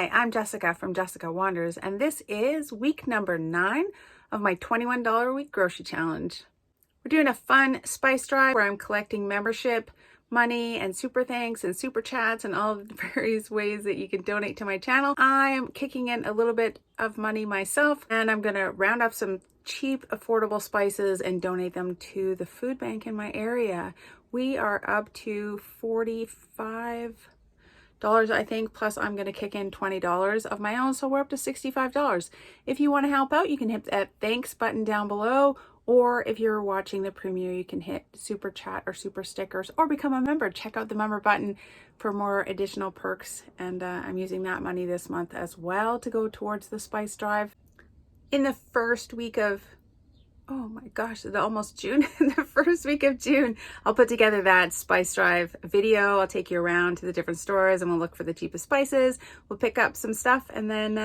Hi, I'm Jessica from Jessica Wanders, and this is week number 9 of my $21 a week grocery challenge. We're doing a fun spice drive where I'm collecting membership money and super thanks and super chats and all of the various ways that you can donate to my channel. I am kicking in a little bit of money myself, and I'm gonna round up some cheap, affordable spices and donate them to the food bank in my area. We are up to $45, I think, plus I'm going to kick in $20 of my own, so we're up to $65. If you want to help out, you can hit that thanks button down below, or if you're watching the premiere, you can hit super chat or super stickers or become a member. Check out the member button for more additional perks, and I'm using that money this month as well to go towards the spice drive. In the first week of oh my gosh, almost June. The first week of June, I'll put together that spice drive video. I'll take you around to the different stores and we'll look for the cheapest spices. We'll pick up some stuff and then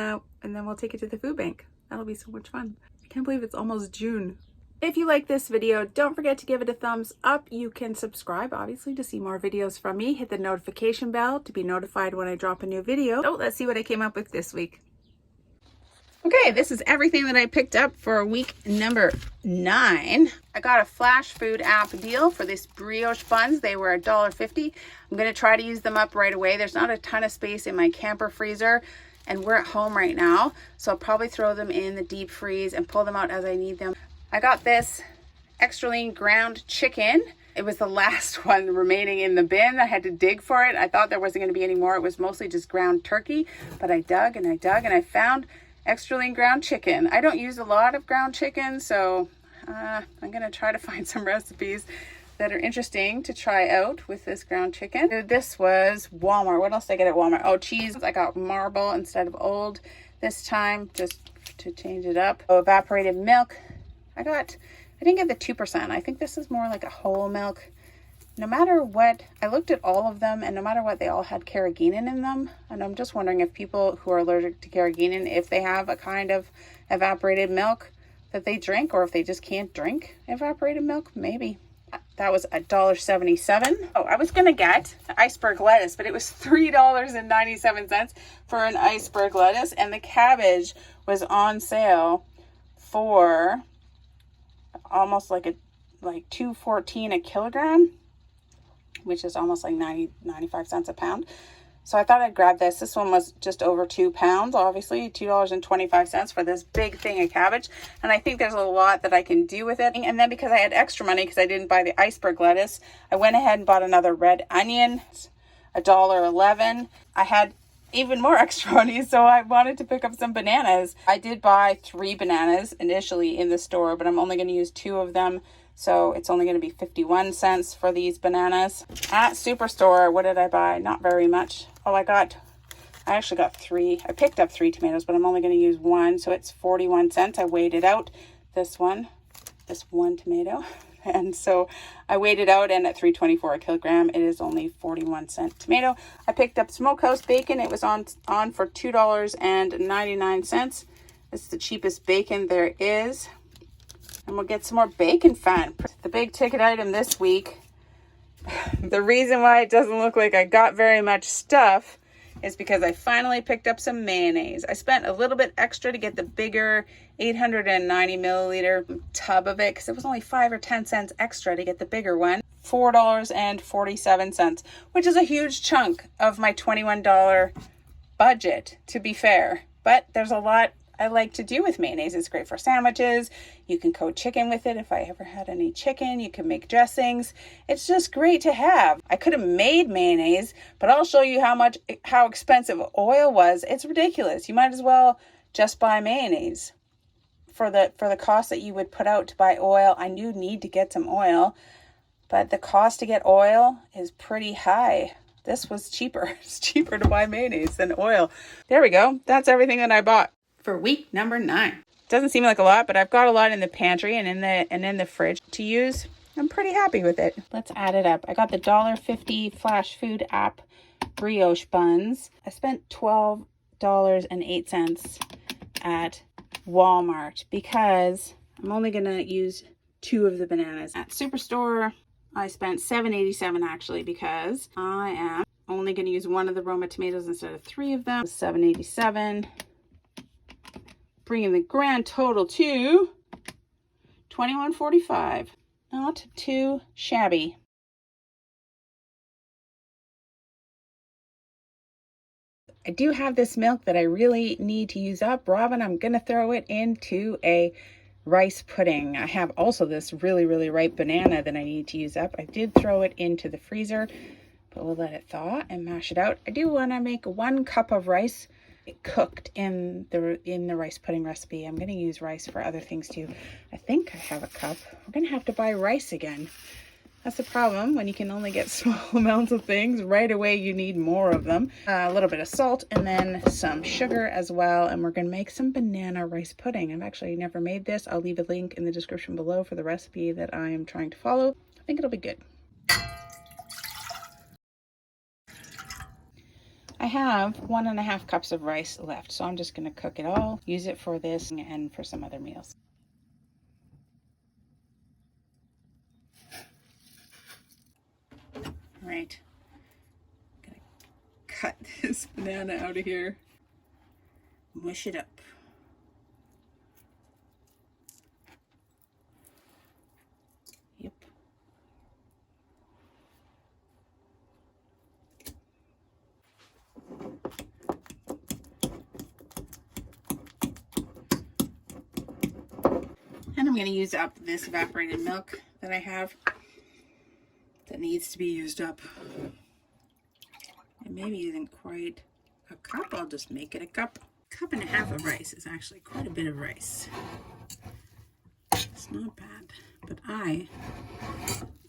we'll take it to the food bank. That'll be so much fun. I can't believe it's almost June. If you like this video, don't forget to give it a thumbs up. You can subscribe, obviously, to see more videos from me. Hit the notification bell to be notified when I drop a new video. So let's see what I came up with this week. Okay, this is everything that I picked up for week number 9. I got a flash food app deal for this brioche buns. They were $1.50. I'm going to try to use them up right away. There's not a ton of space in my camper freezer, and we're at home right now, so I'll probably throw them in the deep freeze and pull them out as I need them. I got this extra lean ground chicken. It was the last one remaining in the bin. I had to dig for it. I thought there wasn't going to be any more. It was mostly just ground turkey, but I dug and I dug and I found extra lean ground chicken. I don't use a lot of ground chicken, so I'm gonna try to find some recipes that are interesting to try out with this ground chicken. This was Walmart. What else did I get at Walmart? Oh, cheese. I got marble instead of old this time, just to change it up. Oh, evaporated milk. I didn't get the 2%. I think this is more like a whole milk. No matter what, I looked at all of them, and no matter what, they all had carrageenan in them. And I'm just wondering if people who are allergic to carrageenan, if they have a kind of evaporated milk that they drink, or if they just can't drink evaporated milk, maybe. That was $1.77. Oh, I was gonna get iceberg lettuce, but it was $3.97 for an iceberg lettuce, and the cabbage was on sale for almost like $2.14 a kilogram, which is almost like 95 cents a pound. So I thought I'd grab this. This one was just over 2 pounds, obviously, $2.25 for this big thing of cabbage. And I think there's a lot that I can do with it. And then because I had extra money, because I didn't buy the iceberg lettuce, I went ahead and bought another red onion, $1.11. I had even more extra money, so I wanted to pick up some bananas. I did buy 3 bananas initially in the store, but I'm only going to use 2 of them. So it's only going to be 51 cents for these bananas. At Superstore, what did I buy? Not very much. Oh, I actually got 3. I picked up 3 tomatoes, but I'm only going to use 1. So it's 41 cents. I weighed it out. This one tomato. And so I weighed it out, and at $3.24 a kilogram, it is only 41-cent tomato. I picked up smokehouse bacon. It was on for $2.99. It's the cheapest bacon there is. And we'll get some more bacon fun. The big ticket item this week, the reason why it doesn't look like I got very much stuff is because I finally picked up some mayonnaise. I spent a little bit extra to get the bigger 890 milliliter tub of it, because it was only 5 or 10 cents extra to get the bigger one. $4.47, which is a huge chunk of my $21 budget, to be fair. But there's a lot I like to do with mayonnaise. It's great for sandwiches. You can coat chicken with it if I ever had any chicken. You can make dressings. It's just great to have. I could have made mayonnaise, but I'll show you how expensive oil was. It's ridiculous. You might as well just buy mayonnaise for the cost that you would put out to buy oil. I do need to get some oil, but the cost to get oil is pretty high. This was cheaper. It's cheaper to buy mayonnaise than oil. There we go. That's everything that I bought for week number 9. Doesn't seem like a lot, but I've got a lot in the pantry and in the fridge to use. I'm pretty happy with it. Let's add it up. I got the $1.50 flash food app brioche buns. I spent $12.08 at Walmart because I'm only gonna use 2 of the bananas. At Superstore, I spent $7.87 actually, because I am only going to use one of the Roma tomatoes instead of 3 of them. $7.87. Bringing the grand total to $21.45. Not too shabby. I do have this milk that I really need to use up. Robin, I'm going to throw it into a rice pudding. I have also this really, really ripe banana that I need to use up. I did throw it into the freezer, but we'll let it thaw and mash it out. I do want to make 1 cup of rice cooked in the rice pudding recipe. I'm going to use rice for other things too. I think I have a cup. We're going to have to buy rice again. That's the problem when you can only get small amounts of things. Right away you need more of them. A little bit of salt and then some sugar as well. And we're going to make some banana rice pudding. I've actually never made this. I'll leave a link in the description below for the recipe that I am trying to follow. I think it'll be good. I have 1.5 cups of rice left, so I'm just going to cook it all, use it for this and for some other meals. Right, I'm gonna cut this banana out of here, mush it up. Yep. And I'm going to use up this evaporated milk that I have that needs to be used up. And maybe isn't quite a cup. I'll just make it a cup. 1.5 cups of rice is actually quite a bit of rice. It's not bad, but I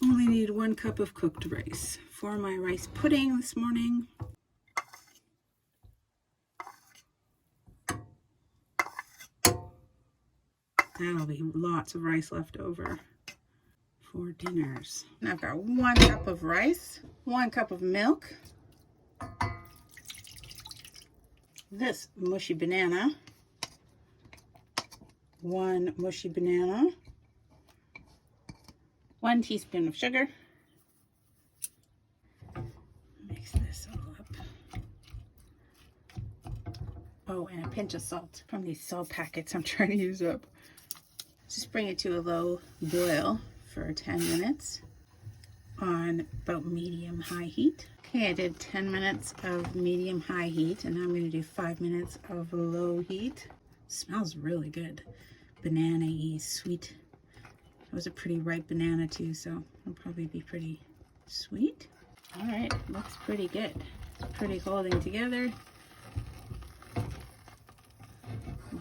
only need 1 cup of cooked rice for my rice pudding this morning. That'll be lots of rice left over for dinners. And I've got 1 cup of rice, 1 cup of milk, this mushy banana, 1 mushy banana, 1 teaspoon of sugar. Mix this all up. Oh, and a pinch of salt from these salt packets I'm trying to use up. Just bring it to a low boil for 10 minutes on about medium-high heat. Okay, I did 10 minutes of medium-high heat, and now I'm going to do 5 minutes of low heat. Smells really good. Banana-y, sweet. It was a pretty ripe banana too, so it'll probably be pretty sweet. All right, looks pretty good. It's pretty holding together.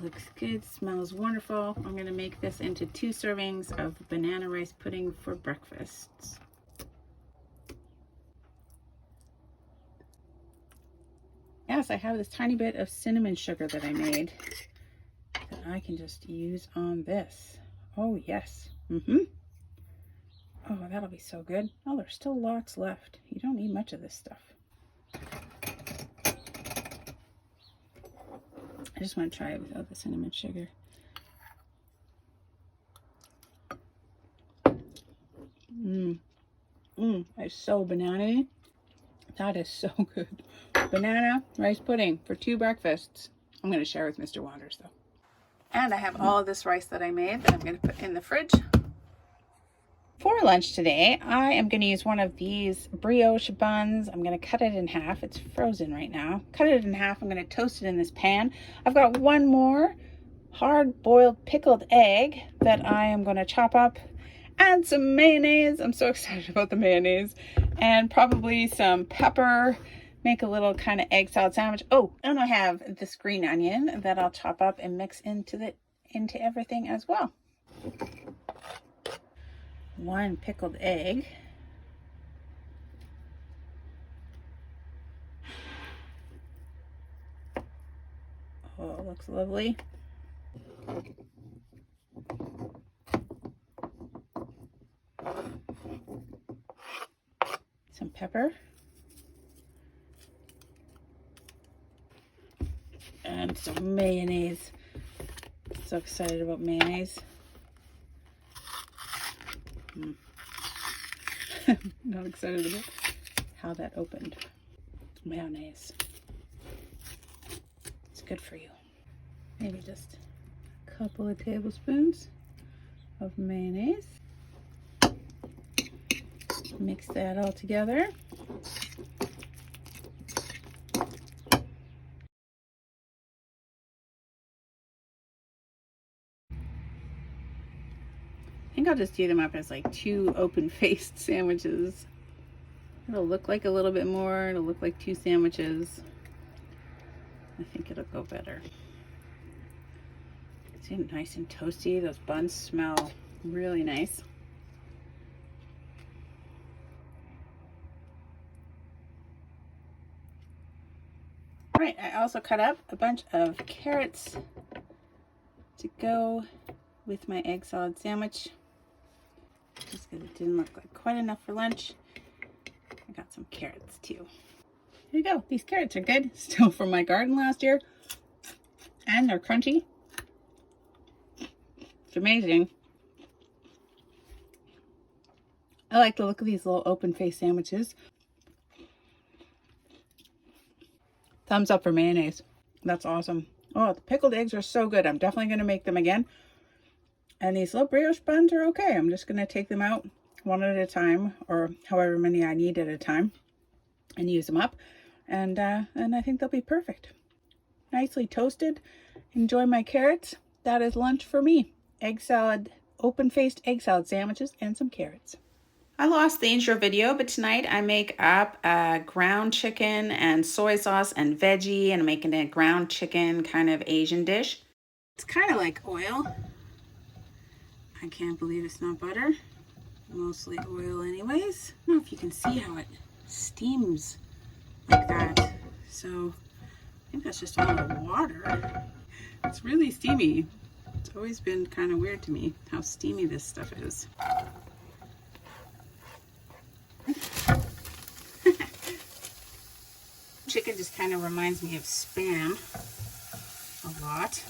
Looks good, smells wonderful. I'm going to make this into 2 servings of banana rice pudding for breakfast. Yes, I have this tiny bit of cinnamon sugar that I made that I can just use on this. Oh yes. Oh, that'll be so good. Oh, there's still lots left. You don't need much of this stuff. I just want to try it without the cinnamon sugar. It's so banana-y. That is so good. Banana rice pudding for 2 breakfasts. I'm going to share with Mr. Wanders though. And I have all of this rice that I made that I'm going to put in the fridge. For lunch today, I am going to use one of these brioche buns. I'm going to cut it in half. It's frozen right now. Cut it in half. I'm going to toast it in this pan. I've got 1 more hard-boiled pickled egg that I am going to chop up. And some mayonnaise. I'm so excited about the mayonnaise. And probably some pepper. Make a little kind of egg salad sandwich. Oh, and I have this green onion that I'll chop up and mix into everything as well. 1 pickled egg. Oh, it looks lovely. Some pepper. And some mayonnaise. So excited about mayonnaise. Not excited about how that opened. mayonnaise. It's good for you. Maybe just a couple of tablespoons of mayonnaise. Mix that all together. I think I'll just do them up as like 2 open-faced sandwiches. It'll look like a little bit more. It'll look like 2 sandwiches. I think it'll go better. It's nice and toasty. Those buns smell really nice. All right, I also cut up a bunch of carrots to go with my egg salad sandwich. Just because it didn't look like quite enough for lunch. I got some carrots too. Here you go. These carrots are good. Still from my garden last year. And they're crunchy. It's amazing. I like the look of these little open-faced sandwiches. Thumbs up for mayonnaise. That's awesome. Oh, the pickled eggs are so good. I'm definitely going to make them again. And these little brioche buns are okay. I'm just going to take them out one at a time, or however many I need at a time, and use them up. And I think they'll be perfect. Nicely toasted. Enjoy my carrots. That is lunch for me. Egg salad, open-faced egg salad sandwiches, and some carrots. I lost the intro video, but tonight I make up a ground chicken and soy sauce and veggie, and I'm making a ground chicken kind of Asian dish. It's kind of like oil. I can't believe it's not butter. Mostly oil anyways. I don't know if you can see how it steams like that. So I think that's just all the water. It's really steamy. It's always been kind of weird to me how steamy this stuff is. Chicken just kind of reminds me of Spam a lot.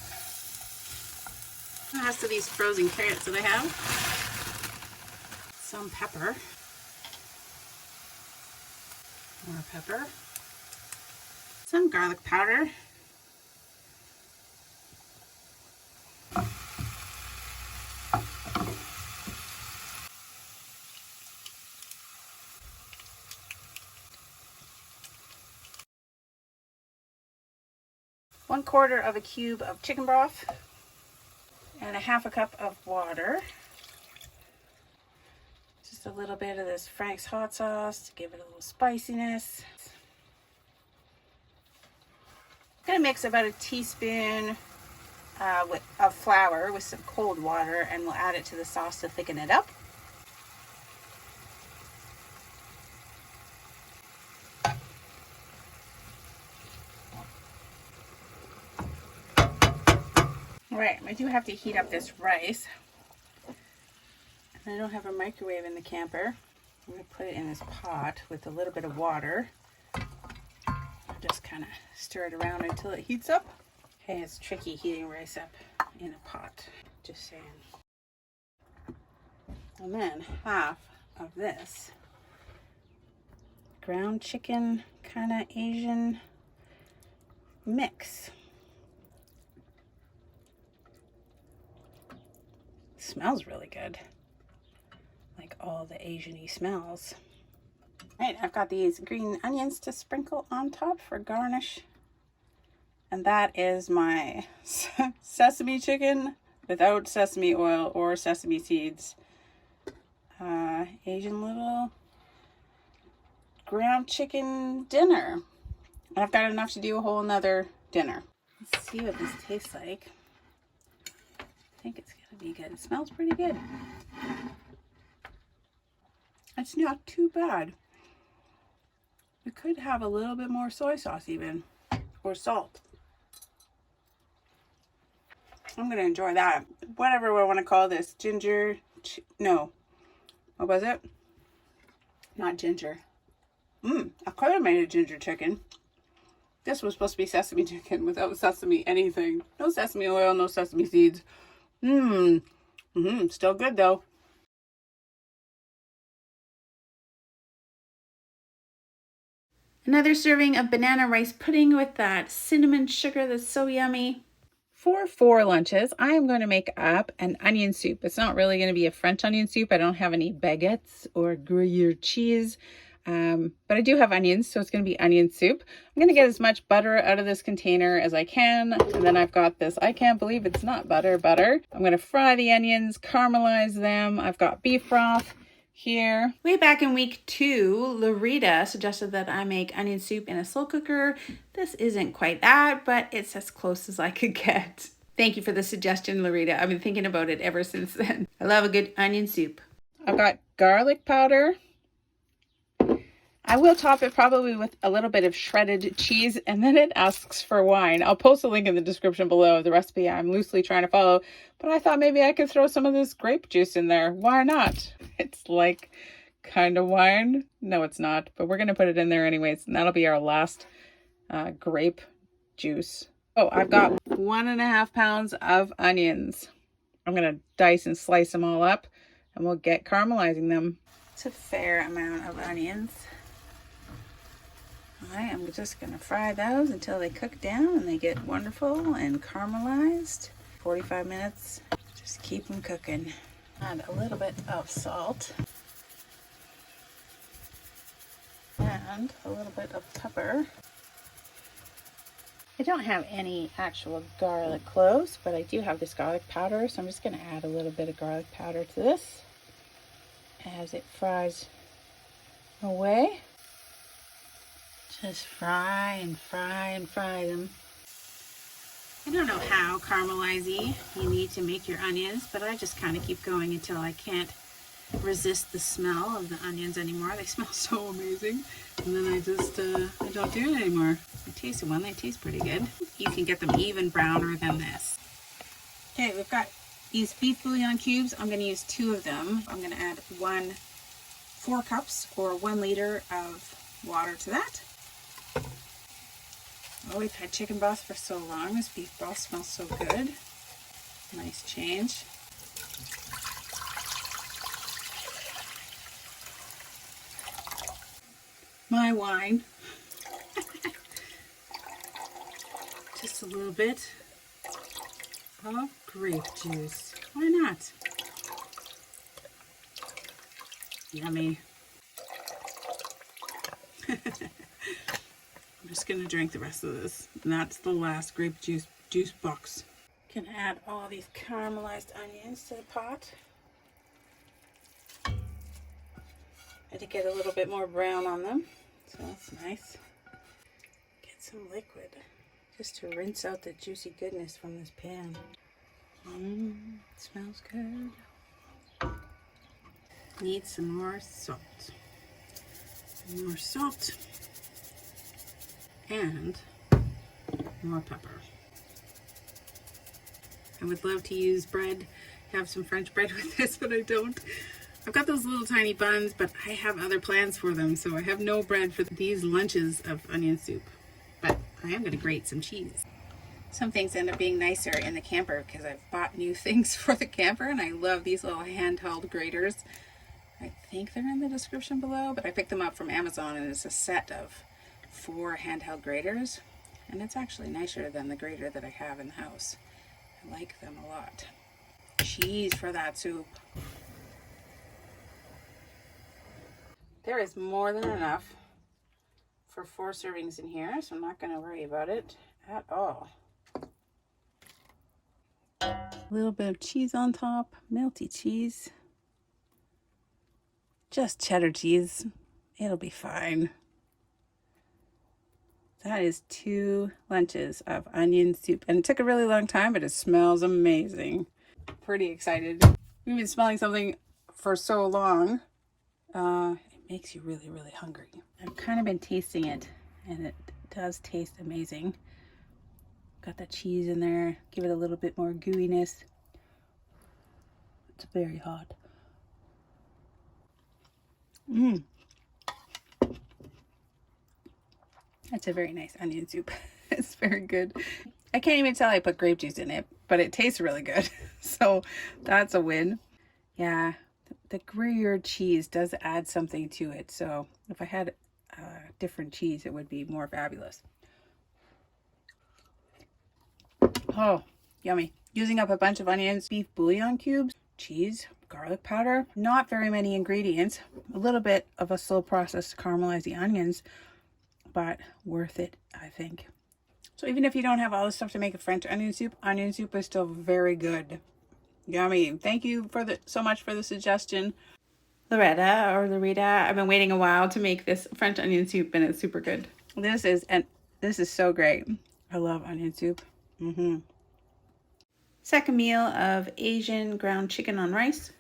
The rest of these frozen carrots that I have. Some pepper. More pepper. Some garlic powder. One-quarter of a cube of chicken broth and a half a cup of water. Just a little bit of this Frank's hot sauce to give it a little spiciness. I'm gonna mix about a teaspoon of flour with some cold water, and we'll add it to the sauce to thicken it up. All right, I do have to heat up this rice. And I don't have a microwave in the camper. I'm going to put it in this pot with a little bit of water. Just kind of stir it around until it heats up. Okay, it's tricky heating rice up in a pot, just saying. And then half of this ground chicken kind of Asian mix. Smells really good, like all the Asian-y smells. All right, I've got these green onions to sprinkle on top for garnish, and that is my sesame chicken without sesame oil or sesame seeds. Asian little ground chicken dinner. And I've got enough to do a whole nother dinner. Let's see what this tastes like. I think it's gonna be good. It smells pretty good. It's not too bad. We could have a little bit more soy sauce even, or salt. I'm gonna enjoy that. Whatever I want to call this, ginger, no, what was it? Not ginger. I could have made a ginger chicken. This was supposed to be sesame chicken without sesame anything. No sesame oil, no sesame seeds. Still good though. Another serving of banana rice pudding with that cinnamon sugar that's so yummy. For 4 lunches, I am going to make up an onion soup. It's not really going to be a French onion soup. I don't have any baguettes or Gruyere cheese, but I do have onions, so it's going to be onion soup. I'm going to get as much butter out of this container as I can, and then I've got this, I can't believe it's not butter. I'm going to fry the onions, caramelize them. I've got beef broth here. Way back in week 2, Larita suggested that I make onion soup in a slow cooker. This isn't quite that, but it's as close as I could get. Thank you for the suggestion, Larita. I've been thinking about it ever since then. I love a good onion soup. I've got garlic powder. I will top it probably with a little bit of shredded cheese, and then it asks for wine. I'll post a link in the description below of the recipe I'm loosely trying to follow, but I thought maybe I could throw some of this grape juice in there. Why not? It's like kind of wine. No, it's not, but we're going to put it in there anyways, and that'll be our last grape juice. Oh, I've got 1.5 pounds of onions. I'm going to dice and slice them all up, and we'll get caramelizing them. It's a fair amount of onions. I am just going to fry those until they cook down and they get wonderful and caramelized. 45 minutes, just keep them cooking. Add a little bit of salt and a little bit of pepper. I don't have any actual garlic cloves, but I do have this garlic powder, so I'm just going to add a little bit of garlic powder to this as it fries away. Just fry and fry and fry them. I don't know how caramelized you need to make your onions, but I just kind of keep going until I can't resist the smell of the onions anymore. They smell so amazing. And then I don't do it anymore. I tasted one, they taste pretty good. You can get them even browner than this. Okay, we've got these beef bouillon cubes. I'm going to use 2 of them. I'm going to add 4 cups or 1 liter of water to that. Oh, we've had chicken broth for so long. This beef broth smells so good. Nice change. My wine. Just a little bit of grape juice. Why not? Yummy. I'm just going to drink the rest of this. And that's the last grape juice box. Can add all these caramelized onions to the pot. I did get a little bit more brown on them, so that's nice. Get some liquid just to rinse out the juicy goodness from this pan. It smells good. Need some more salt. More salt. And more pepper. I would love to use bread, have some French bread with this, but I don't. I've got those little tiny buns, but I have other plans for them, so I have no bread for these lunches of onion soup. But I am going to grate some cheese. Some things end up being nicer in the camper because I've bought new things for the camper, and I love these little handheld graters. I think they're in the description below, but I picked them up from Amazon, and it's a set of 4 handheld graters, and it's actually nicer than the grater that I have in the house. I like them a lot. Cheese for that soup. There is more than enough for 4 servings in here, so I'm not going to worry about it at all. A little bit of cheese on top, melty cheese. Just cheddar cheese. It'll be fine. That is 2 lunches of onion soup. And it took a really long time, but it smells amazing. Pretty excited. We've been smelling something for so long. It makes you really, really hungry. I've kind of been tasting it, and it does taste amazing. Got the cheese in there. Give it a little bit more gooiness. It's very hot. That's a very nice onion soup. It's very good. I can't even tell I put grape juice in it, but it tastes really good. So that's a win. Yeah, the Gruyere cheese does add something to it. So if I had different cheese, it would be more fabulous. Oh, yummy. Using up a bunch of onions, beef bouillon cubes, cheese, garlic powder. Not very many ingredients. A little bit of a slow process to caramelize the onions, but worth it, I think. So even if you don't have all the stuff to make a French onion soup is still very good. Yummy. Thank you so much for the suggestion, Loretta. I've been waiting a while to make this French onion soup, and it's super good. This is so great. I love onion soup. Second meal of Asian ground chicken on rice.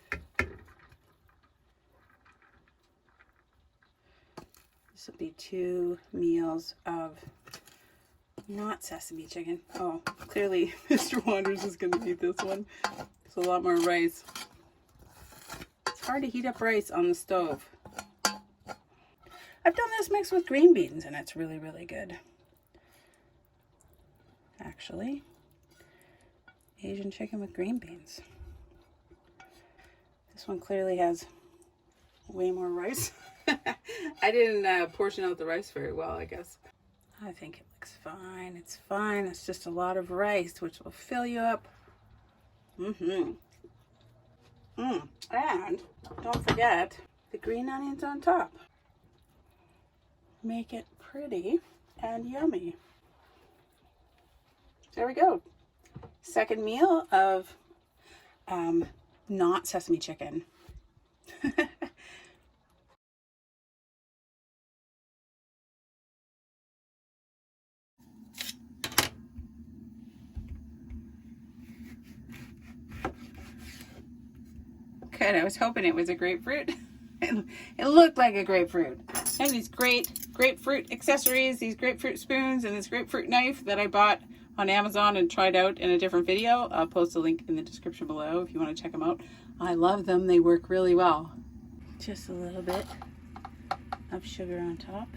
This will be 2 meals of not sesame chicken. Oh, clearly Mr. Wonders is going to eat this one. It's a lot more rice. It's hard to heat up rice on the stove. I've done this mixed with green beans, and it's really, really good. Actually, Asian chicken with green beans. This one clearly has way more rice. I didn't portion out the rice very well, I guess. I think it looks fine. It's fine. It's just a lot of rice, which will fill you up. And don't forget the green onions on top. Make it pretty and yummy. There we go. Second meal of not sesame chicken. Good. I was hoping it was a grapefruit. It looked like a grapefruit. And these great grapefruit accessories, these grapefruit spoons, and this grapefruit knife that I bought on Amazon and tried out in a different video. I'll post a link in the description below if you want to check them out. I love them. They work really well. Just a little bit of sugar on top.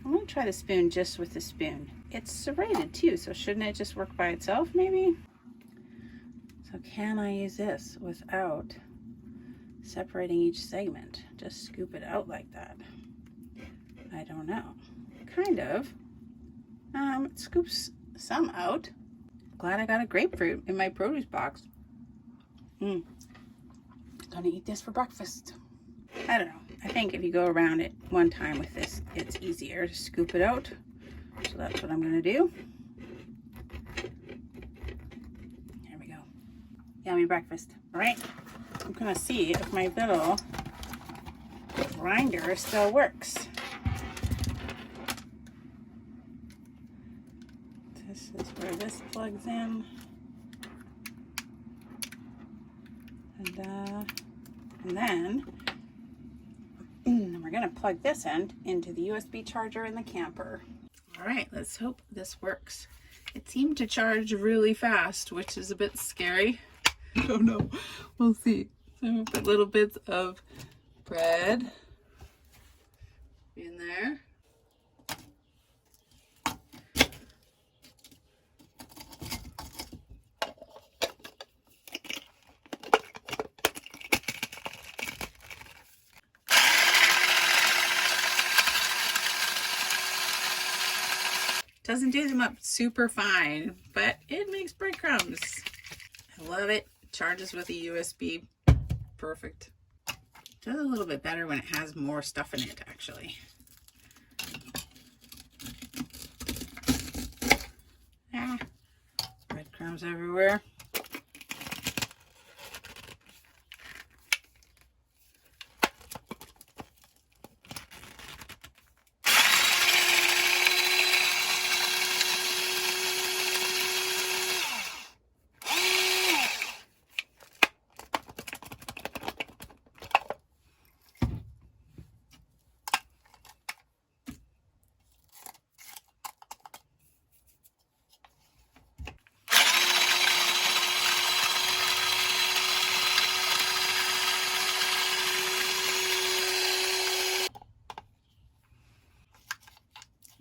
I'm going to try the spoon just with the spoon. It's serrated too, so shouldn't it just work by itself maybe? So can I use this without separating each segment? Just scoop it out like that. I don't know. Kind of. It scoops some out. Glad I got a grapefruit in my produce box. Gonna eat this for breakfast. I don't know. I think if you go around it one time with this, it's easier to scoop it out. So that's what I'm gonna do. There we go. Yummy breakfast. All right. I'm gonna see if my little grinder still works. This is where this plugs in. And then we're gonna plug this end into the USB charger in the camper. All right, let's hope this works. It seemed to charge really fast, which is a bit scary. I don't know. We'll see. So I'm gonna put little bits of bread in there. Doesn't do them up super fine, but it makes breadcrumbs. I love it. Charges with a USB. Perfect. Does a little bit better when it has more stuff in it, actually. Breadcrumbs everywhere.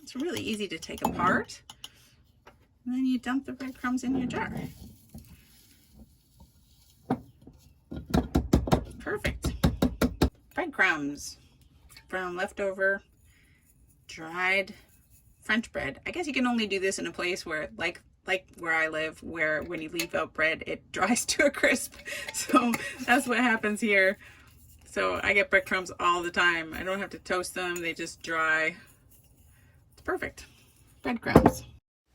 It's really easy to take apart. And then you dump the breadcrumbs in your jar. Perfect. Breadcrumbs. from leftover dried French bread. I guess you can only do this in a place where, like where I live, where when you leave out bread, it dries to a crisp. So that's what happens here. So I get breadcrumbs all the time. I don't have to toast them. They just dry. It's perfect. Breadcrumbs.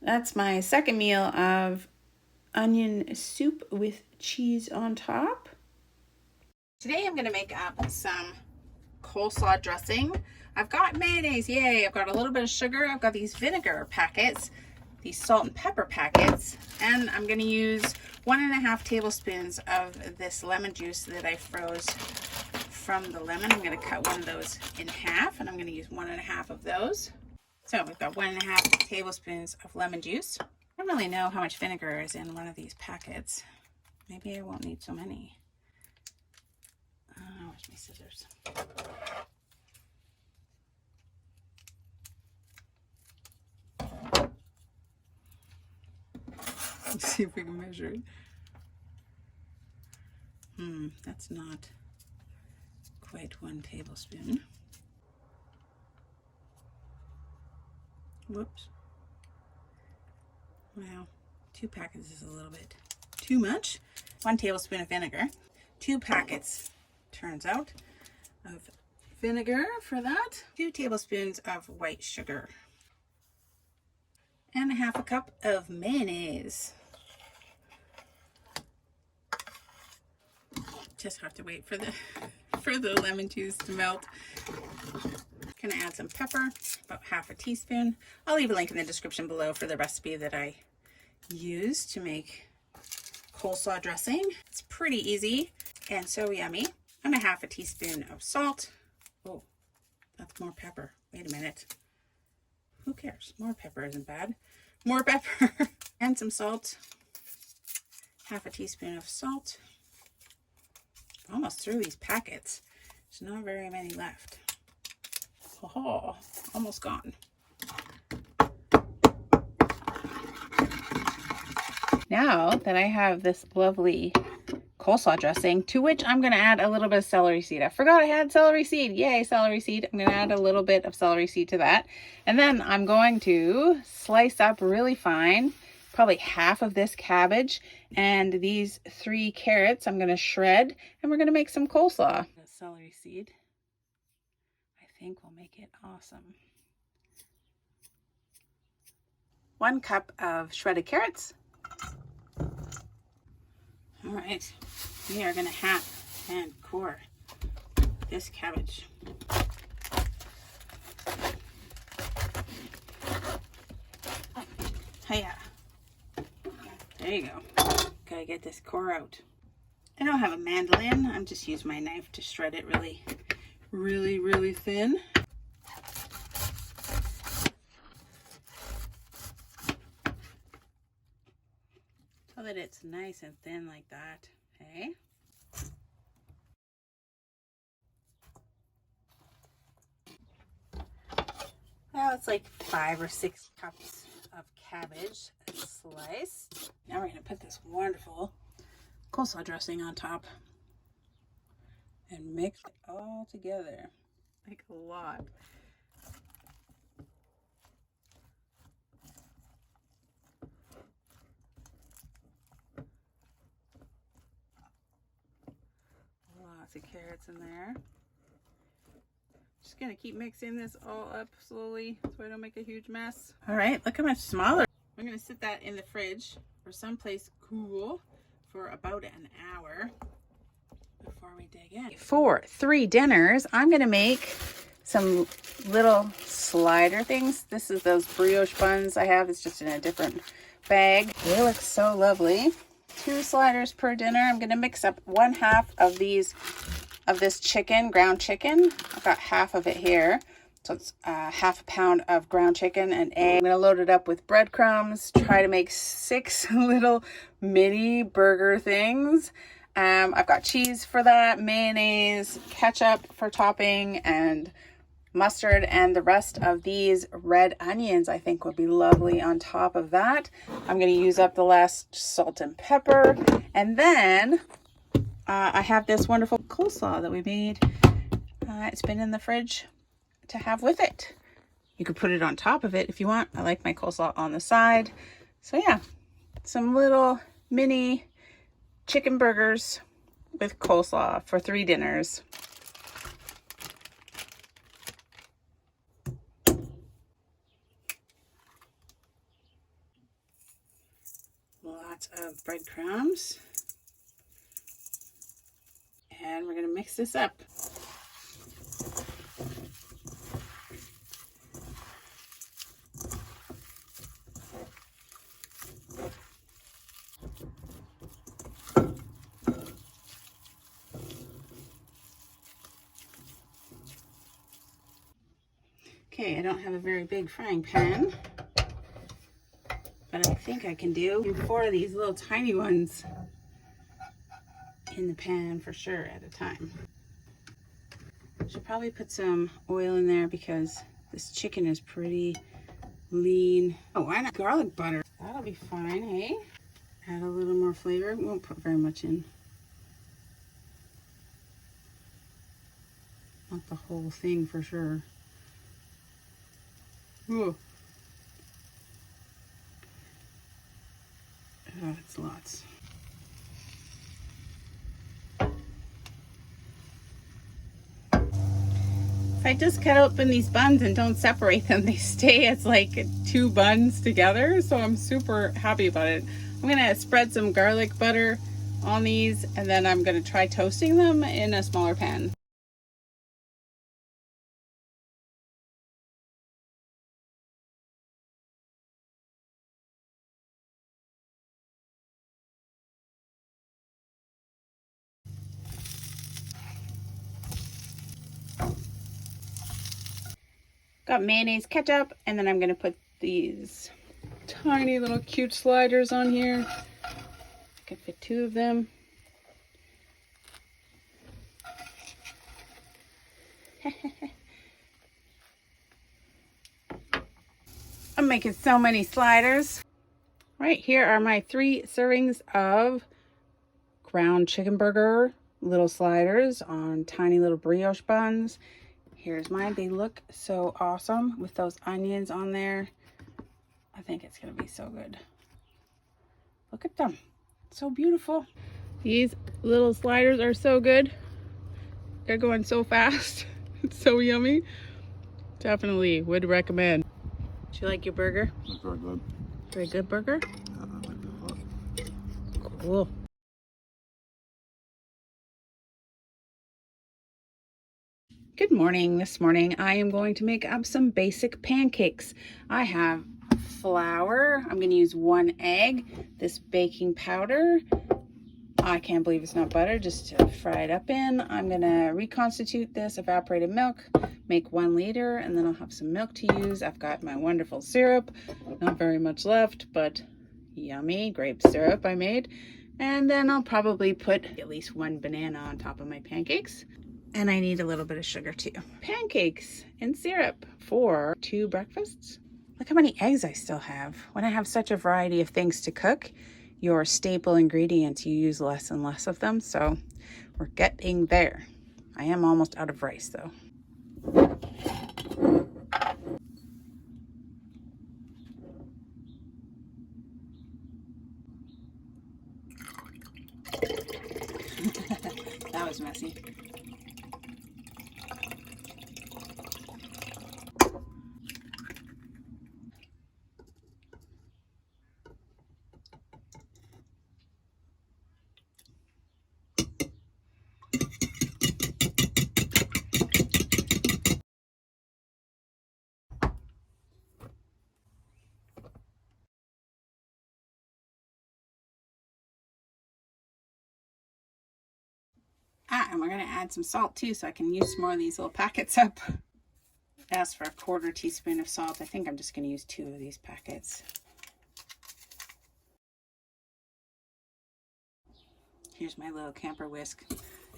That's my second meal of onion soup with cheese on top. Today I'm going to make up some coleslaw dressing. I've got mayonnaise, yay! I've got a little bit of sugar. I've got these vinegar packets, these salt and pepper packets, and I'm going to use 1.5 tablespoons of this lemon juice that I froze from the lemon. I'm going to cut one of those in half, and I'm going to use 1.5 of those. So we've got 1.5 tablespoons of lemon juice. I don't really know how much vinegar is in one of these packets. Maybe I won't need so many. Where's my scissors? Let's see if we can measure it. That's not quite 1 tablespoon. Whoops. Wow, 2 packets is a little bit too much. 1 tablespoon of vinegar. 2 packets, turns out, of vinegar for that. 2 tablespoons of white sugar. And 1/2 cup of mayonnaise. Just have to wait for the lemon juice to melt. Gonna add some pepper, about 1/2 teaspoon. I'll leave a link in the description below for the recipe that I use to make coleslaw dressing. It's pretty easy and so yummy. And 1/2 teaspoon of salt. Oh, that's more pepper. Wait a minute. Who cares? More pepper isn't bad. More pepper. And some salt. 1/2 teaspoon of salt. Almost through these packets. There's not very many left. Oh, almost gone. Now that I have this lovely coleslaw dressing, to which I'm going to add a little bit of celery seed. I forgot I had celery seed. Yay, celery seed. I'm going to add a little bit of celery seed to that. And then I'm going to slice up really fine, probably half of this cabbage, and these 3 carrots I'm going to shred, and we're going to make some coleslaw. The celery seed, I think, will make it awesome. 1 cup of shredded carrots. All right, we are going to half and core this cabbage. Hiya. There you go. Gotta get this core out. I don't have a mandolin. I'm just using my knife to shred it really thin. So that it's nice and thin like that. Okay. Now it's like 5 or 6 cups of cabbage sliced. Now we're going to put this wonderful coleslaw dressing on top and mix it all together, like a lot. Lots of carrots in there. Just gonna keep mixing this all up slowly so I don't make a huge mess. All right, look how much smaller. I'm gonna sit that in the fridge or someplace cool for about an hour before we dig in. For 3 dinners, I'm gonna make some little slider things. This is those brioche buns I have. It's just in a different bag. They look so lovely. 2 sliders per dinner. I'm gonna mix up 1/2 of this chicken, ground chicken. I've got half of it here. So it's 1/2 pound of ground chicken and egg. I'm gonna load it up with breadcrumbs, try to make 6 little mini burger things. I've got cheese for that, mayonnaise, ketchup for topping, and mustard, and the rest of these red onions I think would be lovely on top of that. I'm going to use up the last salt and pepper, and then I have this wonderful coleslaw that we made. It's been in the fridge to have with it. You could put it on top of it if you want. I like my coleslaw on the side. So yeah, some little mini chicken burgers with coleslaw for 3 dinners. Lots of breadcrumbs. And we're gonna mix this up. Okay, I don't have a very big frying pan, but I think I can do 4 of these little tiny ones in the pan for sure at a time. Should probably put some oil in there because this chicken is pretty lean. Oh, why not garlic butter? That'll be fine, hey? Add a little more flavor. We won't put very much in. Not the whole thing for sure. Ooh. Oh, that's lots. If I just cut open these buns and don't separate them, they stay as like 2 buns together. So I'm super happy about it. I'm gonna spread some garlic butter on these and then I'm gonna try toasting them in a smaller pan. Got mayonnaise, ketchup, and then I'm gonna put these tiny little cute sliders on here. I can fit 2 of them. I'm making so many sliders. Right here are my 3 servings of ground chicken burger little sliders on tiny little brioche buns. Here's mine. They look so awesome with those onions on there. I think it's gonna be so good. Look at them, so beautiful. These little sliders are so good. They're going so fast. It's so yummy. Definitely would recommend. Do you like your burger? It's very good. Very good burger? Yeah, I like it a lot. Cool. Good morning. This morning I am going to make up some basic pancakes. I have flour. I'm going to use 1 egg, this baking powder. I can't believe it's not butter, just to fry it up in. I'm going to reconstitute this evaporated milk, make 1 liter, and then I'll have some milk to use. I've got my wonderful syrup, not very much left, but yummy grape syrup I made. And then I'll probably put at least 1 banana on top of my pancakes. And I need a little bit of sugar too. Pancakes and syrup for 2 breakfasts. Look how many eggs I still have. When I have such a variety of things to cook, your staple ingredients, you use less and less of them. So we're getting there. I am almost out of rice though. That was messy. And we're going to add some salt too, so I can use more of these little packets up. Asked for a 1/4 teaspoon of salt. I think I'm just going to use 2 of these packets. Here's my little camper whisk.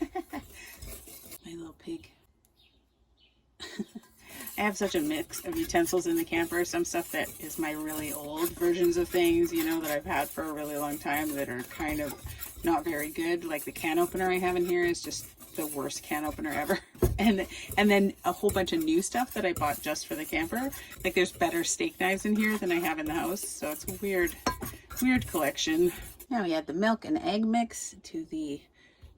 My little pig. I have such a mix of utensils in the camper. Some stuff that is my really old versions of things, you know, that I've had for a really long time that are kind of not very good. Like the can opener I have in here is just the worst can opener ever. And then a whole bunch of new stuff that I bought just for the camper. Like there's better steak knives in here than I have in the house. So it's a weird collection. Now we add the milk and egg mix to the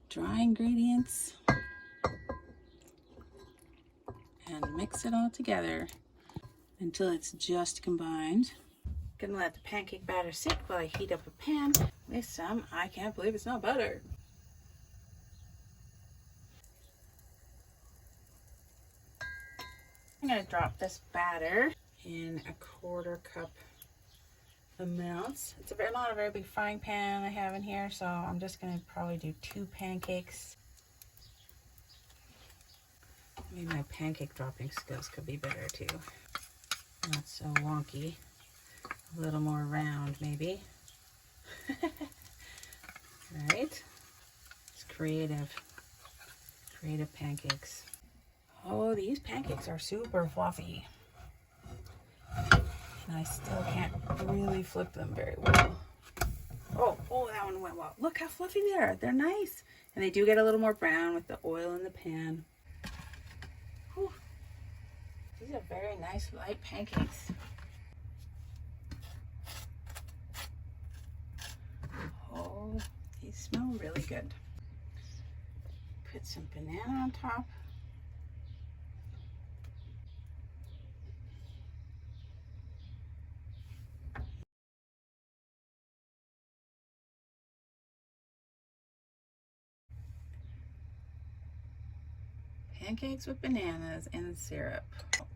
dry ingredients. And mix it all together until it's just combined. Gonna let the pancake batter sit while I heat up a pan with some, I can't believe it's not butter. I'm gonna drop this batter in a 1/4 cup amounts. It's not a very big frying pan I have in here, so I'm just gonna probably do 2 pancakes. Maybe my pancake dropping skills could be better too. Not so wonky. A little more round maybe. Right? It's creative. Creative pancakes. Oh, these pancakes are super fluffy. And I still can't really flip them very well. Oh, that one went well. Look how fluffy they are. They're nice. And they do get a little more brown with the oil in the pan. Whew. These are very nice light pancakes. Oh, these smell really good. Put some banana on top. Pancakes with bananas and syrup.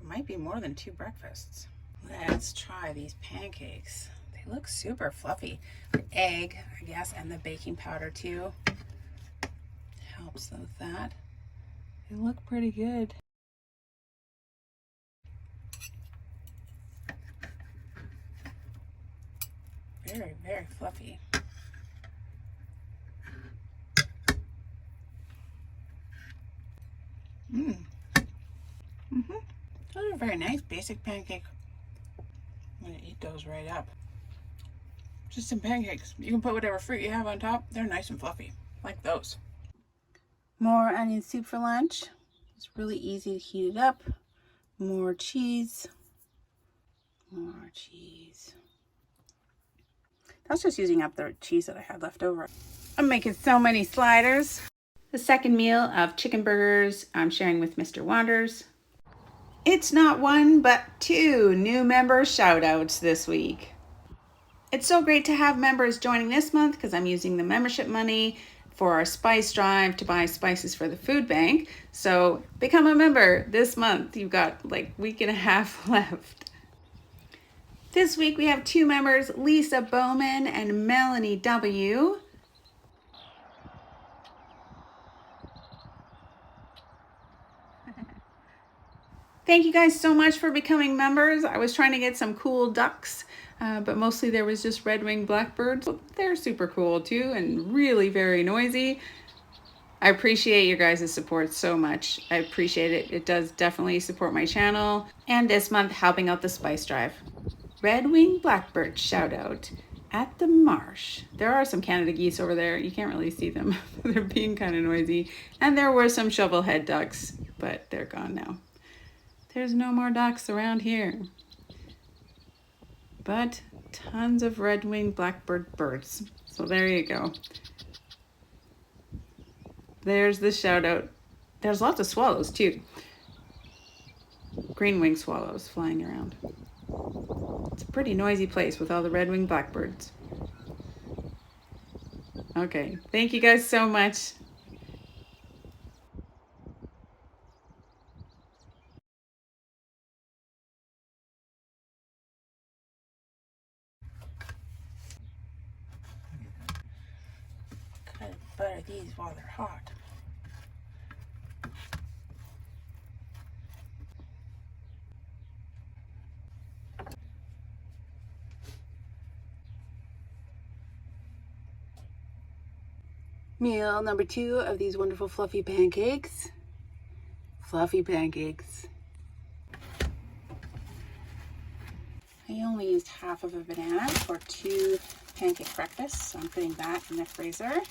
Might be more than 2 breakfasts. Let's try these pancakes. They look super fluffy. The egg, I guess, and the baking powder too helps with that. They look pretty good. Very, very fluffy. Those are very nice basic pancake. I'm gonna eat those right up. Just some pancakes. You can put whatever fruit you have on top. They're nice and fluffy, like those. More onion soup for lunch. It's really easy to heat it up. More cheese. More cheese. That's just using up the cheese that I had left over. I'm making so many sliders. The second meal of chicken burgers I'm sharing with Mr. Wanders. It's not 1, but 2 new member shout outs this week. It's so great to have members joining this month because I'm using the membership money for our spice drive to buy spices for the food bank. So become a member this month. You've got like a week and a half left. This week we have 2 members, Lisa Bowman and Melanie W. Thank you guys so much for becoming members. I was trying to get some cool ducks, but mostly there was just red-winged blackbirds. They're super cool too and really very noisy. I appreciate your guys' support so much. I appreciate it. It does definitely support my channel. And this month, helping out the spice drive. Red-winged blackbird shout out at the marsh. There are some Canada geese over there. You can't really see them. They're being kind of noisy. And there were some shovelhead ducks, but they're gone now. There's no more ducks around here. But tons of red-winged blackbird birds. So there you go. There's the shout out. There's lots of swallows too. Green-winged swallows flying around. It's a pretty noisy place with all the red-winged blackbirds. Okay, thank you guys so much. Gotta butter these while they're hot. Meal number 2 of these wonderful fluffy pancakes. Fluffy pancakes. I only used half of a banana for 2 pancake breakfasts, so I'm putting that in the freezer.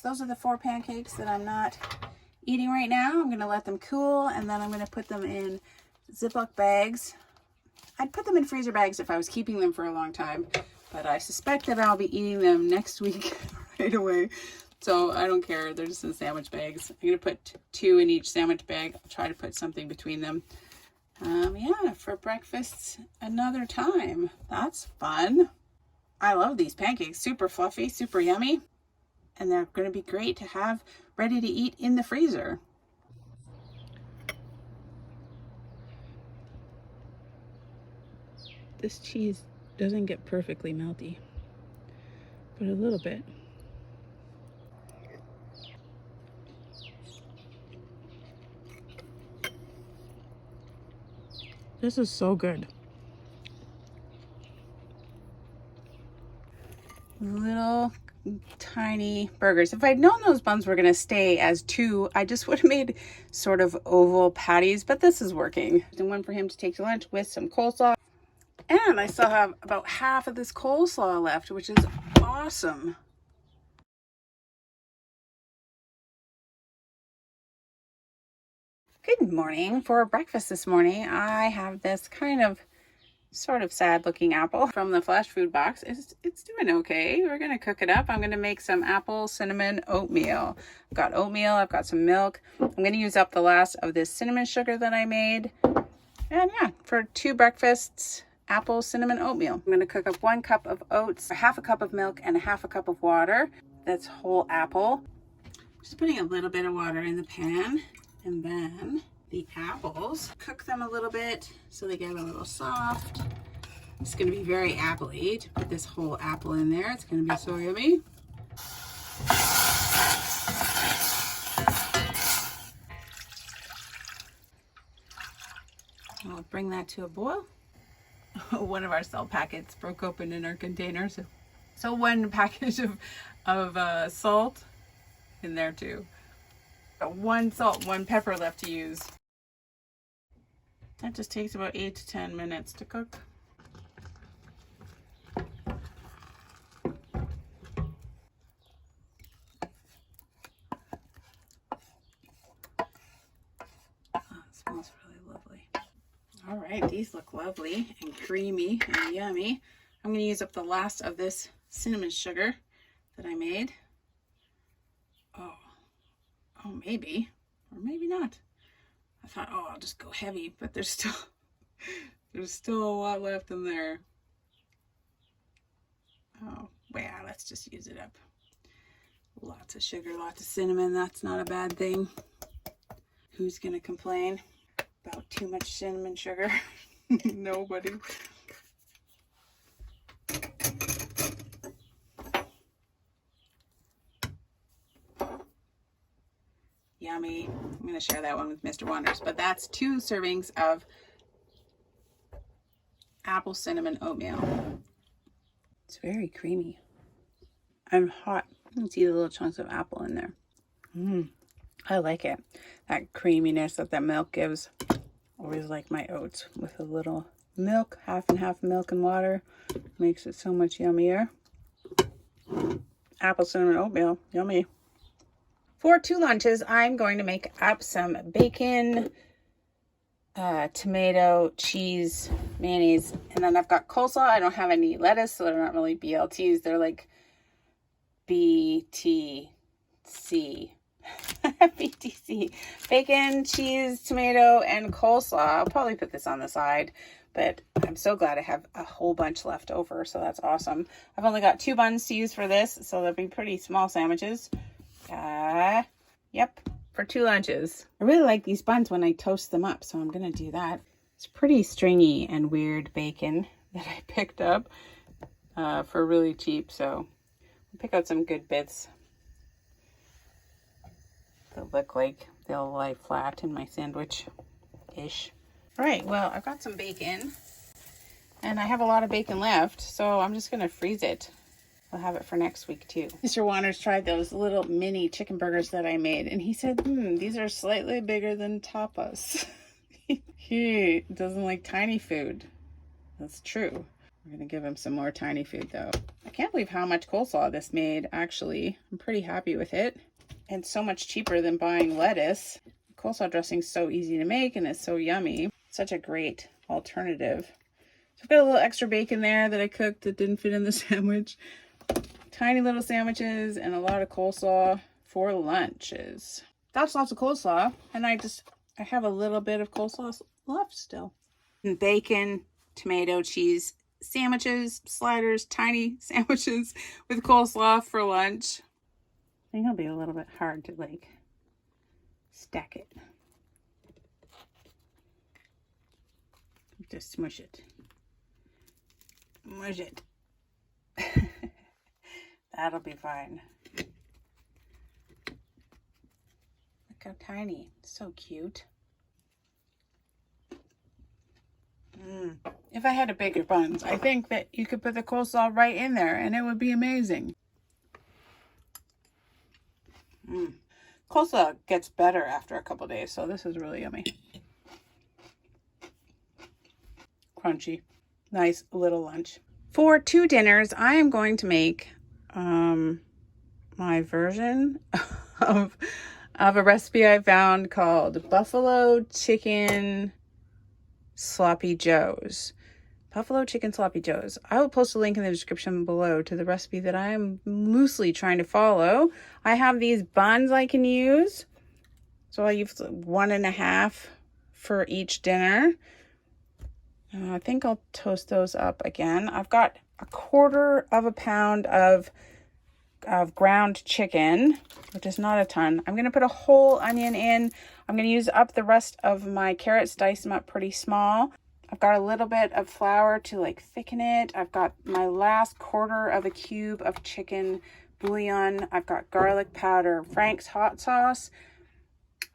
Those are the 4 pancakes that I'm not eating right now. I'm gonna let them cool, and then I'm gonna put them in Ziploc bags. I'd put them in freezer bags if I was keeping them for a long time, but I suspect that I'll be eating them next week right away. So I don't care, they're just in sandwich bags. I'm gonna put 2 in each sandwich bag. I'll try to put something between them. Yeah, for breakfast another time. That's fun. I love these pancakes, super fluffy, super yummy. And they're gonna be great to have ready to eat in the freezer. This cheese doesn't get perfectly melty, but a little bit. This is so good. Little tiny burgers. If I'd known those buns were going to stay as 2, I just would have made sort of oval patties, but this is working. And one for him to take to lunch with some coleslaw. And I still have about half of this coleslaw left, which is awesome. Good morning. For breakfast this morning, I have this kind of sort of sad looking apple from the flash food box. It's doing okay. We're gonna cook it up. I'm gonna make some apple cinnamon oatmeal. I've got oatmeal, I've got some milk. I'm gonna use up the last of this cinnamon sugar that I made. And yeah, for 2 breakfasts, apple cinnamon oatmeal. I'm gonna cook up 1 cup of oats, 1/2 cup of milk, and 1/2 cup of water. That's whole apple. Just putting a little bit of water in the pan, and then the apples, cook them a little bit so they get a little soft. It's going to be very apple-y to put this whole apple in there. It's going to be so yummy. I'll bring that to a boil. One of our salt packets broke open in our container, so 1 package of salt in there too. 1 salt, 1 pepper left to use. That just takes about 8 to 10 minutes to cook. Oh, it smells really lovely. All right, these look lovely and creamy and yummy. I'm going to use up the last of this cinnamon sugar that I made. Oh, maybe, or maybe not. I thought, oh, I'll just go heavy, but there's still a lot left in there. Oh, well, let's just use it up. Lots of sugar, lots of cinnamon. That's not a bad thing. Who's gonna complain about too much cinnamon sugar? Nobody. Yummy. I'm going to share that one with Mr. Wonders, but that's 2 servings of apple cinnamon oatmeal. It's very creamy and hot. You can see the little chunks of apple in there. I like it. That creaminess that milk gives. Always like my oats with a little milk, half and half milk and water. Makes it so much yummier. Apple cinnamon oatmeal, yummy. For 2 lunches, I'm going to make up some bacon, tomato, cheese, mayonnaise, and then I've got coleslaw. I don't have any lettuce, so they're not really BLTs. They're like BTC. BTC. Bacon, cheese, tomato, and coleslaw. I'll probably put this on the side, but I'm so glad I have a whole bunch left over, so that's awesome. I've only got 2 buns to use for this, so they'll be pretty small sandwiches. Yep, for 2 lunches. I really like these buns when I toast them up, so I'm gonna do that. It's pretty stringy and weird bacon that I picked up for really cheap, so I'll pick out some good bits. They'll look like they'll lie flat in my sandwich-ish. All right, well, I've got some bacon, and I have a lot of bacon left, so I'm just gonna freeze it. I'll have it for next week too. Mr. Wonders tried those little mini chicken burgers that I made, and he said, these are slightly bigger than tapas. He doesn't like tiny food. That's true. We're gonna give him some more tiny food though. I can't believe how much coleslaw this made, actually. I'm pretty happy with it. And so much cheaper than buying lettuce. Coleslaw dressing is so easy to make and it's so yummy. Such a great alternative. So I've got a little extra bacon there that I cooked that didn't fit in the sandwich. Tiny little sandwiches and a lot of coleslaw for lunches. That's lots of coleslaw. And I have a little bit of coleslaw left still. And bacon, tomato, cheese, sandwiches, sliders, tiny sandwiches with coleslaw for lunch. I think it'll be a little bit hard to like stack it. Just smush it. Smush it. That'll be fine. Look how tiny. So cute. If I had a bigger buns, I think that you could put the coleslaw right in there and it would be amazing. Coleslaw gets better after a couple days, so this is really yummy. Crunchy. Nice little lunch. For 2 dinners, I am going to make my version of a recipe I found called Buffalo Chicken Sloppy Joes. Buffalo Chicken Sloppy Joes. I will post a link in the description below to the recipe that I am loosely trying to follow. I have these buns I can use. So I use 1.5 for each dinner. I think I'll toast those up again. I've got 1/4 pound of ground chicken, which is not a ton. I'm going to put a whole onion in. I'm going to use up the rest of my carrots, dice them up pretty small. I've got a little bit of flour to like thicken it. I've got my last 1/4 cube of chicken bouillon. I've got garlic powder, Frank's hot sauce.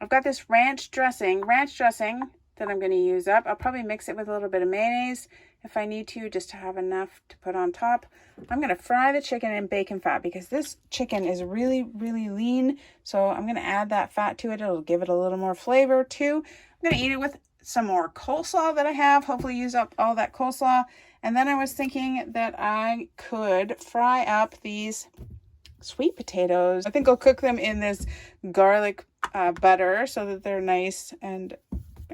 I've got this ranch dressing that I'm going to use up. I'll probably mix it with a little bit of mayonnaise if I need to, just to have enough to put on top. I'm going to fry the chicken in bacon fat because this chicken is really, really lean. So I'm going to add that fat to it. It'll give it a little more flavor too. I'm going to eat it with some more coleslaw that I have. Hopefully use up all that coleslaw. And then I was thinking that I could fry up these sweet potatoes. I think I'll cook them in this garlic butter so that they're nice and,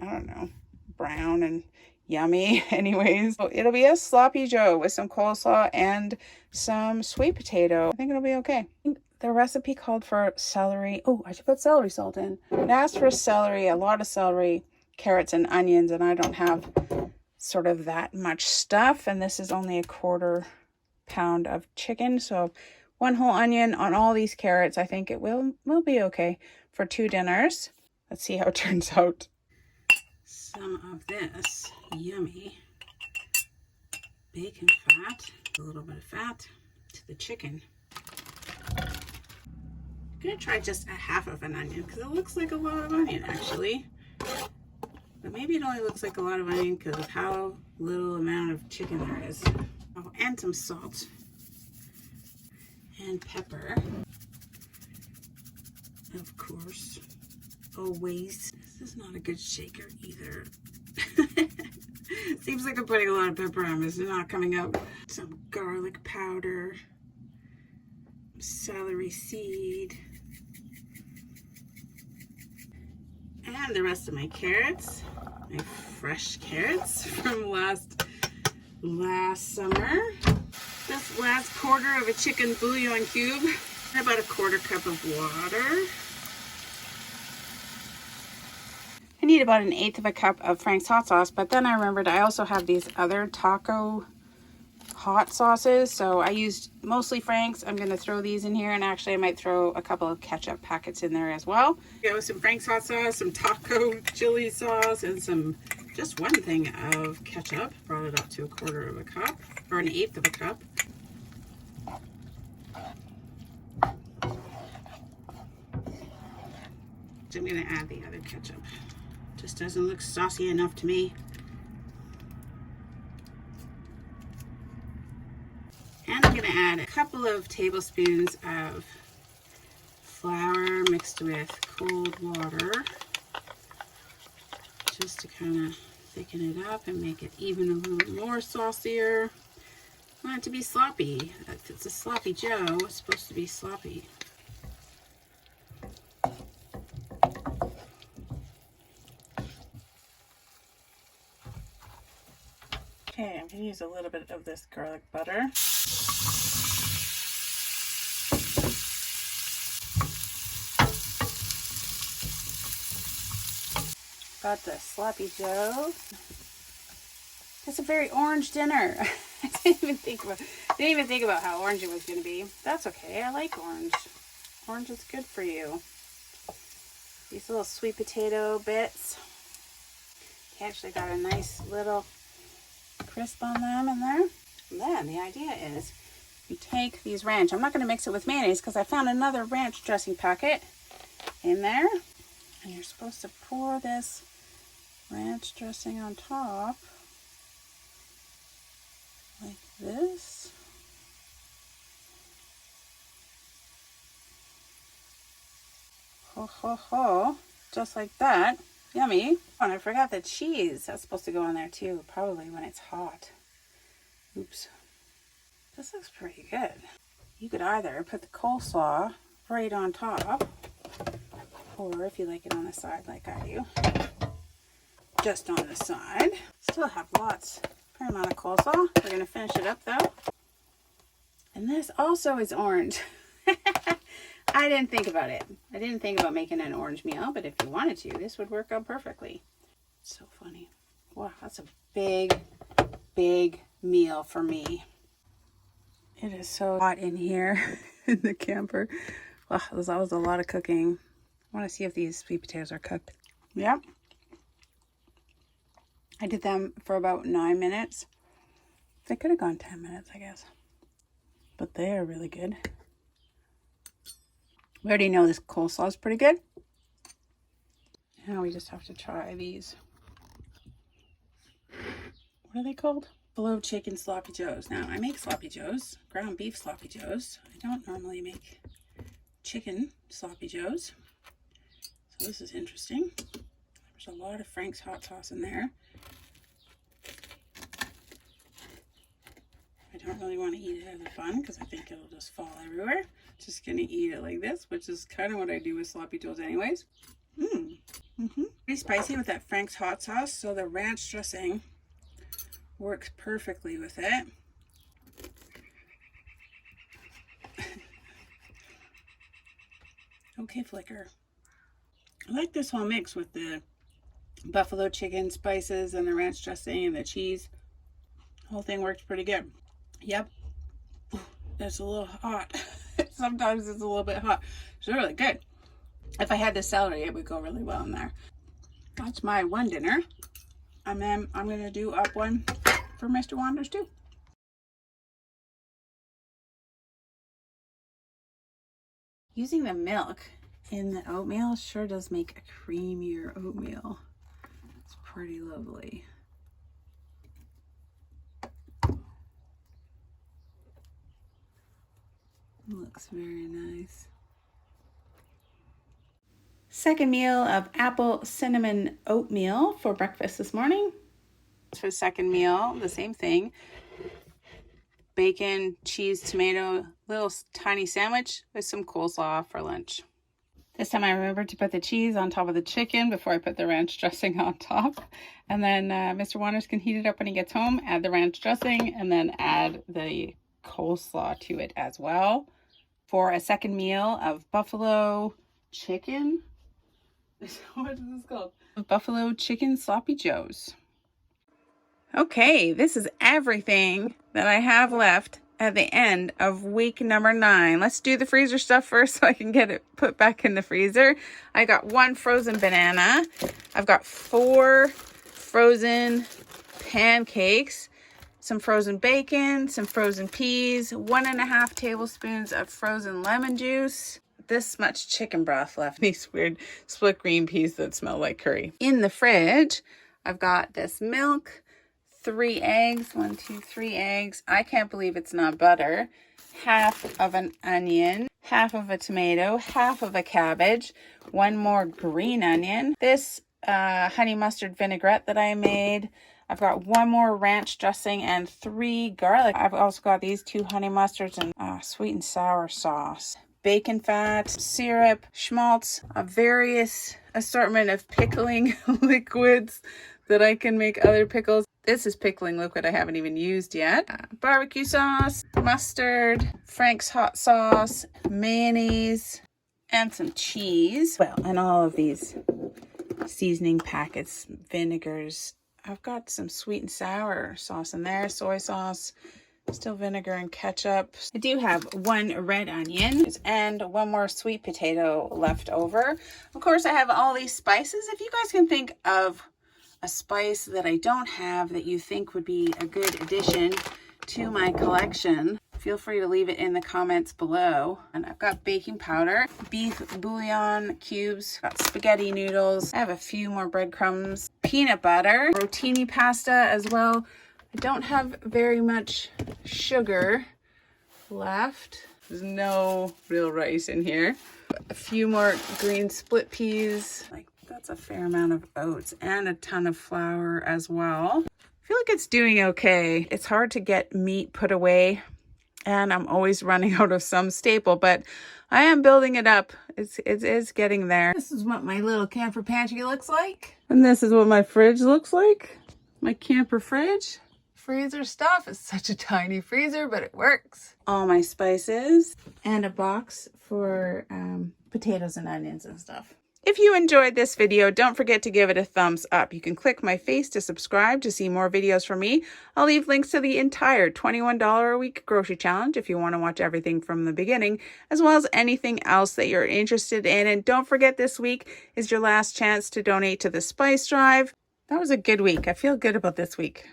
I don't know, brown and yummy anyways. So it'll be a sloppy joe with some coleslaw and some sweet potato. I think it'll be okay. The recipe called for celery. Oh, I should put celery salt in. It asked for celery, a lot of celery, carrots and onions, and I don't have sort of that much stuff. And this is only 1/4 pound of chicken. So 1 whole onion on all these carrots. I think it will be okay for 2 dinners. Let's see how it turns out. Some of this yummy bacon fat, a little bit of fat to the chicken. I'm gonna try just 1/2 an onion because it looks like a lot of onion actually. But maybe it only looks like a lot of onion because of how little amount of chicken there is. Oh, and some salt and pepper, of course, always. This is not a good shaker either. Seems like I'm putting a lot of pepper on. It's not coming out. Some garlic powder, celery seed, and the rest of my carrots, my fresh carrots from last summer. This last 1/4 of a chicken bouillon cube, and about 1/4 cup of water. I need about 1/8 cup of Frank's hot sauce, but then I remembered I also have these other taco hot sauces, so I used mostly Frank's. I'm going to throw these in here, and actually I might throw a couple of ketchup packets in there as well. Go some Frank's hot sauce, some taco chili sauce, and just 1 thing of ketchup. Brought it up to 1/4 cup, or 1/8 cup. So I'm going to add the other ketchup. Just doesn't look saucy enough to me. And I'm going to add a couple of tablespoons of flour mixed with cold water, just to kind of thicken it up and make it even a little more saucier. want it to be sloppy. If it's a sloppy Joe, it's supposed to be sloppy. Okay, I'm going to use a little bit of this garlic butter. Got the sloppy Joe. It's a very orange dinner. I didn't even think about how orange it was going to be. That's okay. I like orange. Orange is good for you. These little sweet potato bits. They actually got a nice little crisp on them in there. And then the idea is you take these ranch. I'm not going to mix it with mayonnaise because I found another ranch dressing packet in there. And you're supposed to pour this ranch dressing on top like this. Ho ho ho, just like that. Yummy. Oh, and I forgot the cheese. That's supposed to go on there too, probably when it's hot. Oops. This looks pretty good. You could either put the coleslaw right on top, or if you like it on the side like I do, just on the side. Still have fair amount of coleslaw. We're gonna finish it up though. And this also is orange. I didn't think about it. I didn't think about making an orange meal, but if you wanted to, this would work out perfectly. It's so funny. Wow, that's a big, big meal for me. It is so hot in here in the camper. Wow, that was a lot of cooking. I want to see if these sweet potatoes are cooked. Yep. I did them for about 9 minutes. They could have gone 10 minutes, I guess. But they are really good. We already know this coleslaw is pretty good. Now we just have to try these. What are they called? Buffalo chicken sloppy joes. Now, I make sloppy joes, ground beef sloppy joes. I don't normally make chicken sloppy joes. So this is interesting. There's a lot of Frank's hot sauce in there. I don't really want to eat it as a bun because I think it'll just fall everywhere. Just gonna eat it like this, which is kind of what I do with sloppy joes anyways. Pretty spicy with that Frank's hot sauce, so the ranch dressing works perfectly with it. Okay, Flicker. I like this whole mix with the buffalo chicken spices and the ranch dressing and the cheese. The whole thing works pretty good. Yep. It's a little hot. Sometimes it's a little bit hot. It's really good. If I had the celery, it would go really well in there. That's my one dinner. And then I'm going to do up one for Mr. Wanders too. Using the milk in the oatmeal sure does make a creamier oatmeal. It's pretty lovely. Looks very nice. Second meal of apple cinnamon oatmeal for breakfast this morning. For the second meal, the same thing. Bacon, cheese, tomato, little tiny sandwich with some coleslaw for lunch. This time I remembered to put the cheese on top of the chicken before I put the ranch dressing on top. And then Mr. Wanders can heat it up when he gets home, add the ranch dressing, and then add the coleslaw to it as well. For a second meal of buffalo chicken. What is this called? Buffalo chicken sloppy joes. Okay, this is everything that I have left at the end of week number 9. Let's do the freezer stuff first so I can get it put back in the freezer. I got 1 frozen banana. I've got 4 frozen pancakes, some frozen bacon, some frozen peas, 1.5 tablespoons of frozen lemon juice, this much chicken broth left, these weird split green peas that smell like curry. In the fridge, I've got this milk, 3 eggs, 1, 2, 3 eggs. I can't believe it's not butter. Half of an onion, half of a tomato, half of a cabbage, 1 more green onion. This honey mustard vinaigrette that I made, I've got 1 more ranch dressing and 3 garlic. I've also got these 2 honey mustards and sweet and sour sauce. Bacon fat, syrup, schmaltz, a various assortment of pickling liquids that I can make other pickles. This is pickling liquid I haven't even used yet. Barbecue sauce, mustard, Frank's hot sauce, mayonnaise, and some cheese. Well, and all of these seasoning packets, vinegars. I've got some sweet and sour sauce in there, soy sauce, still vinegar and ketchup. I do have 1 red onion and 1 more sweet potato left over. Of course, I have all these spices. If you guys can think of a spice that I don't have that you think would be a good addition to my collection, feel free to leave it in the comments below. And I've got baking powder, beef bouillon cubes, got spaghetti noodles. I have a few more breadcrumbs, peanut butter, rotini pasta as well. I don't have very much sugar left. There's no real rice in here. A few more green split peas. Like, that's a fair amount of oats and a ton of flour as well. I feel like it's doing okay. It's hard to get meat put away, and I'm always running out of some staple, but I am building it up. It is getting there. This is what my little camper pantry looks like. And this is what my fridge looks like. My camper fridge. Freezer stuff. It's such a tiny freezer, but it works. All my spices and a box for potatoes and onions and stuff. If you enjoyed this video, don't forget to give it a thumbs up. You can click my face to subscribe to see more videos from me. I'll leave links to the entire $21 a week grocery challenge if you want to watch everything from the beginning, as well as anything else that you're interested in. And don't forget, this week is your last chance to donate to the Spice Drive. That was a good week. I feel good about this week.